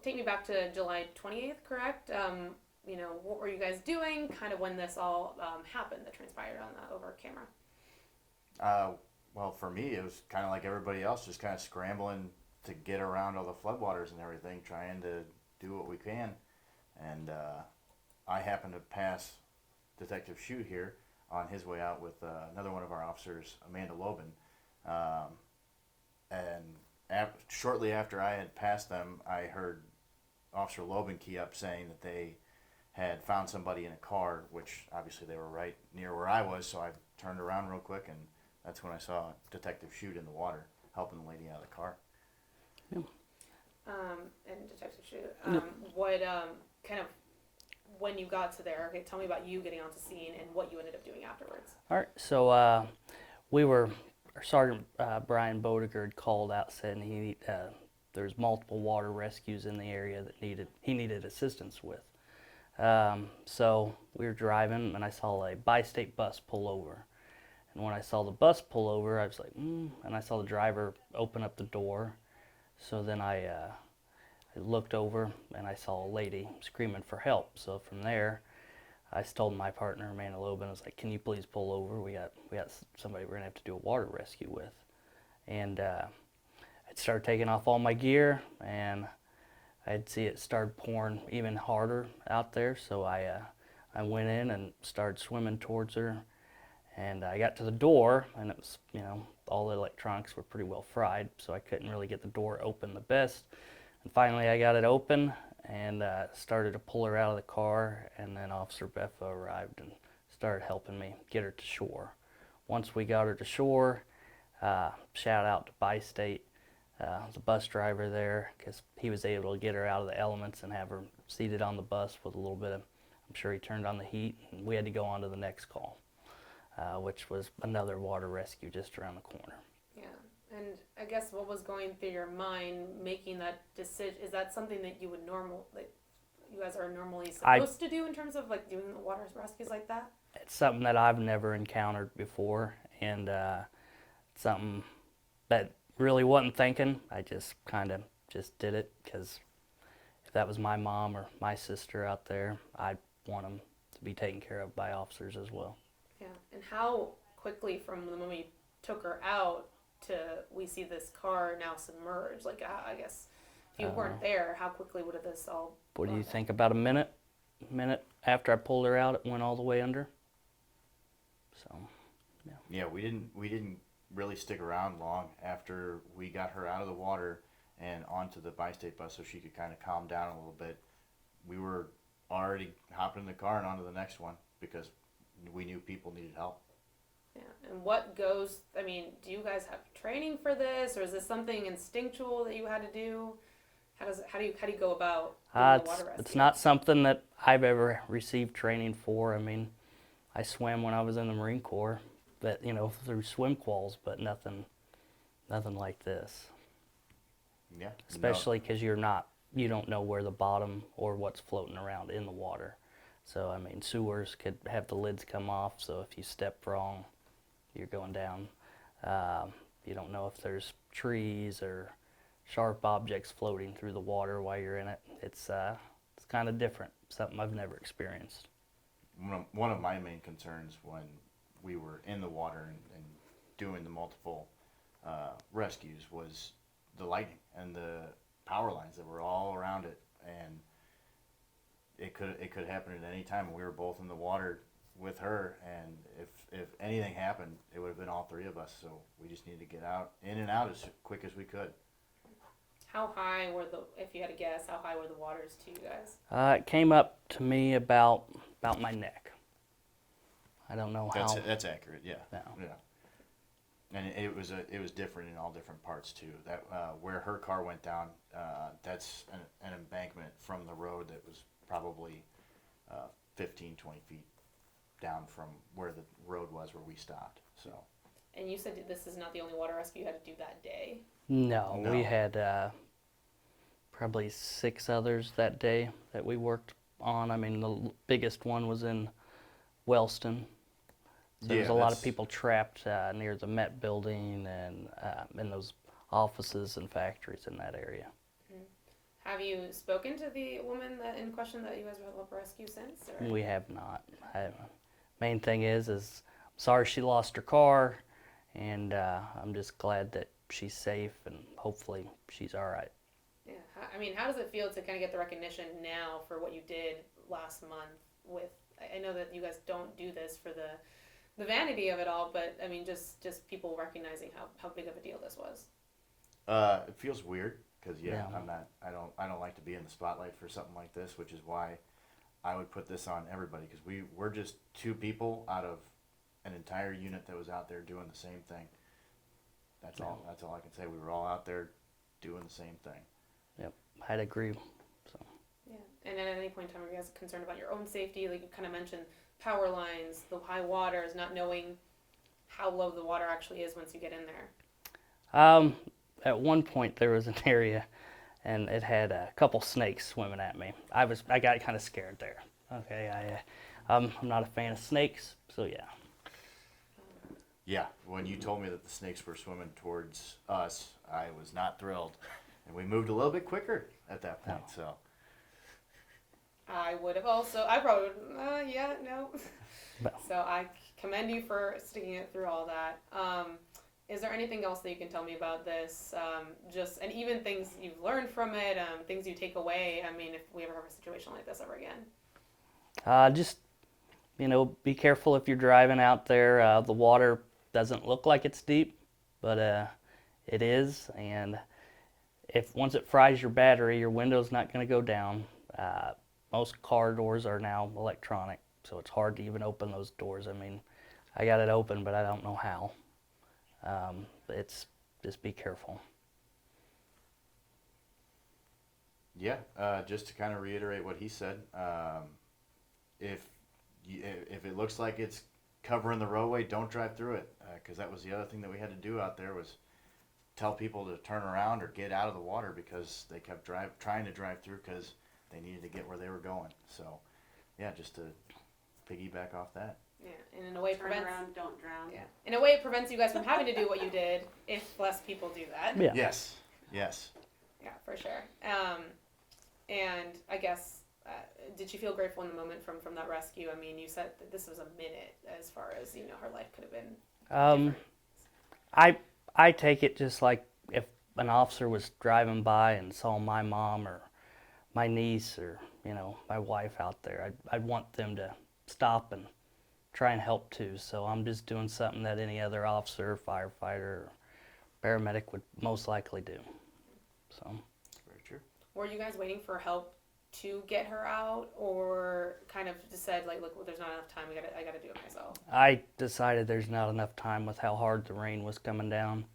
take me back to July 28th, correct? What were you guys doing kind of when this all happened that transpired on the over camera? Well, for me, it was kind of like everybody else, just kind of scrambling to get around all the floodwaters and everything, trying to do what we can. And I happened to pass Detective Shute here on his way out with another one of our officers, Amanda Lobin. And shortly after I had passed them, I heard Officer Lobin key up saying that they had found somebody in a car, which obviously they were right near where I was, so I turned around real quick, and that's when I saw Detective Shute in the water helping the lady out of the car. Yeah. And Detective Shute, what kind of when you got to there? Okay, tell me about you getting onto scene and what you ended up doing afterwards. All right, so Sergeant Brian Bodiger had called out saying there's multiple water rescues in the area that he needed assistance with. So we were driving, and I saw a bi-state bus pull over. And when I saw the bus pull over, I was like, and I saw the driver open up the door. So then I looked over, and I saw a lady screaming for help. So from there, I told my partner, Amanda Lobin, I was like, can you please pull over? We got somebody we're going to have to do a water rescue with. And I started taking off all my gear, and I'd see it start pouring even harder out there. So I went in and started swimming towards her. And I got to the door, and it was, all the electronics were pretty well fried, so I couldn't really get the door open the best. And finally I got it open and started to pull her out of the car, and then Officer Beffa arrived and started helping me get her to shore. Once we got her to shore, shout out to Bi-State, the bus driver there, because he was able to get her out of the elements and have her seated on the bus with a little bit of, I'm sure he turned on the heat, and we had to go on to the next call, which was another water rescue just around the corner. Yeah, and I guess what was going through your mind making that decision? Is that something that you would you guys are normally supposed to do in terms of like doing the water rescues like that? It's something that I've never encountered before, and something that really wasn't thinking. I just kind of just did it because if that was my mom or my sister out there, I'd want them to be taken care of by officers as well. Yeah, and how quickly from the moment you took her out to we see this car now submerged? Like, I guess if you weren't there, how quickly would have this all? What do you think? About a minute? Minute after I pulled her out, it went all the way under. So, yeah. Yeah, we didn't really stick around long after we got her out of the water and onto the bi-state bus so she could kind of calm down a little bit. We were already hopping in the car and onto the next one because we knew people needed help. Yeah, and do you guys have training for this, or is this something instinctual that you had to do? How do you go about doing the water rescue? It's not something that I've ever received training for. I mean, I swam when I was in the Marine Corps, but through swim quals, but nothing like this. Yeah. Especially because you don't know where the bottom or what's floating around in the water. So, I mean, sewers could have the lids come off, so if you step wrong, you're going down. You don't know if there's trees or sharp objects floating through the water while you're in it. It's kind of different, something I've never experienced. One of my main concerns when we were in the water and doing the multiple rescues was the lighting and the power lines that were all around it, and it could happen at any time. We were both in the water with her, and if anything happened, it would have been all three of us. So we just needed to get in and out as quick as we could. How high if you had to guess, how high were the waters to you guys? It came up to me about my neck. I don't know how. That's accurate. Yeah. No. Yeah. And it was different in all different parts too. That where her car went down, that's an embankment from the road that was probably 15, 20 feet down from where the road was where we stopped. So. And you said this is not the only water rescue you had to do that day? No. We had probably 6 others that day that we worked on. I mean, the biggest one was in Wellston. So there's a lot of people trapped near the Met building and in those offices and factories in that area. Have you spoken to the woman that in question that you guys will help rescue since? Or? We have not. Main thing is sorry she lost her car, and I'm just glad that she's safe and hopefully she's all right. Yeah, I mean, how does it feel to kind of get the recognition now for what you did last month? With I know that you guys don't do this for the vanity of it all, but I mean, just people recognizing how big of a deal this was. It feels weird because Yeah. I don't like to be in the spotlight for something like this, which is why I would put this on everybody because we're just two people out of an entire unit that was out there doing the same thing. That's all I can say. We were all out there doing the same thing. Yep, I'd agree. So. Yeah, and at any point in time, are you guys concerned about your own safety? Like you kind of mentioned, power lines, the high waters, not knowing how low the water actually is once you get in there. At one point there was an area, and it had a couple snakes swimming at me. I got kind of scared there. Okay, I'm not a fan of snakes, so yeah. Yeah, when you told me that the snakes were swimming towards us, I was not thrilled, and we moved a little bit quicker at that point. Oh. So I would have also. I probably would. Yeah, no. No. So I commend you for sticking it through all that. Is there anything else that you can tell me about this? And even things you've learned from it, things you take away. I mean, if we ever have a situation like this ever again. Just be careful if you're driving out there. The water doesn't look like it's deep, but it is. And if once it fries your battery, your window's not going to go down. Most car doors are now electronic, so it's hard to even open those doors. I mean, I got it open, but I don't know how. It's just be careful. yeah, just to kind of reiterate what he said, if it looks like it's covering the roadway, don't drive through it, because that was the other thing that we had to do out there was tell people to turn around or get out of the water because they kept trying to drive through because they needed to get where they were going. So, yeah, just to piggyback off that. Yeah, and in a way, Turn around, don't drown. Yeah, in a way, it prevents you guys from having to do what you did if less people do that. Yeah. Yes. Yes. Yeah, for sure. And I guess, did you feel grateful in the moment from that rescue? I mean, you said that this was a minute as far as, her life could have been different. I take it just like if an officer was driving by and saw my mom or my niece or, my wife out there, I'd want them to stop and try and help too. So I'm just doing something that any other officer, firefighter, or paramedic would most likely do. So. Very true. Were you guys waiting for help to get her out, or kind of just said like, look, there's not enough time. I gotta do it myself. I decided there's not enough time with how hard the rain was coming down,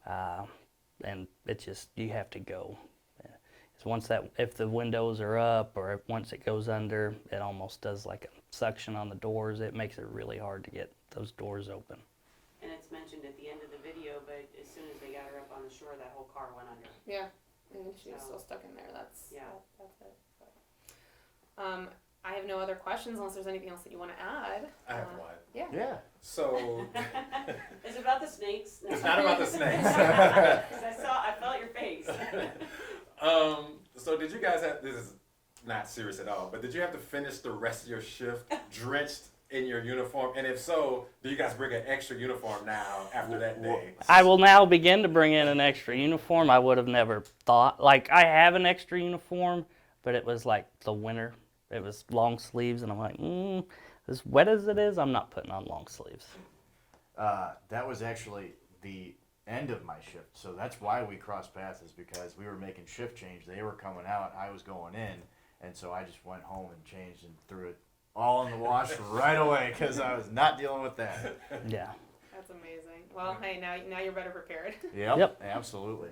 and it's just you have to go. It's if the windows are up or once it goes under, it almost does like a suction on the doors. It makes it really hard to get those doors open. And it's mentioned at the end of the video, but as soon as they got her up on the shore, that whole car went under. Yeah, and she was So- still stuck in there. That's Yeah. that's it. But, I have no other questions unless there's anything else that you want to add. I have one. Yeah. Yeah. So Is it about the snakes? No. it's not about the snakes. 'Cause I felt your face. So did you guys have, this is not serious at all, but did you have to finish the rest of your shift drenched in your uniform? And if so, do you guys bring an extra uniform now after that day? I will now begin to bring in an extra uniform. I would have never thought. Like, I have an extra uniform, but it was like the winter. It was long sleeves, and I'm like, as wet as it is, I'm not putting on long sleeves. That was actually the end of my shift. So that's why we crossed paths, is because we were making shift change. They were coming out, I was going in, and so I just went home and changed and threw it all in the wash right away because I was not dealing with that. Yeah. That's amazing. Well, hey, now you're better prepared. Yep. Yep. Absolutely.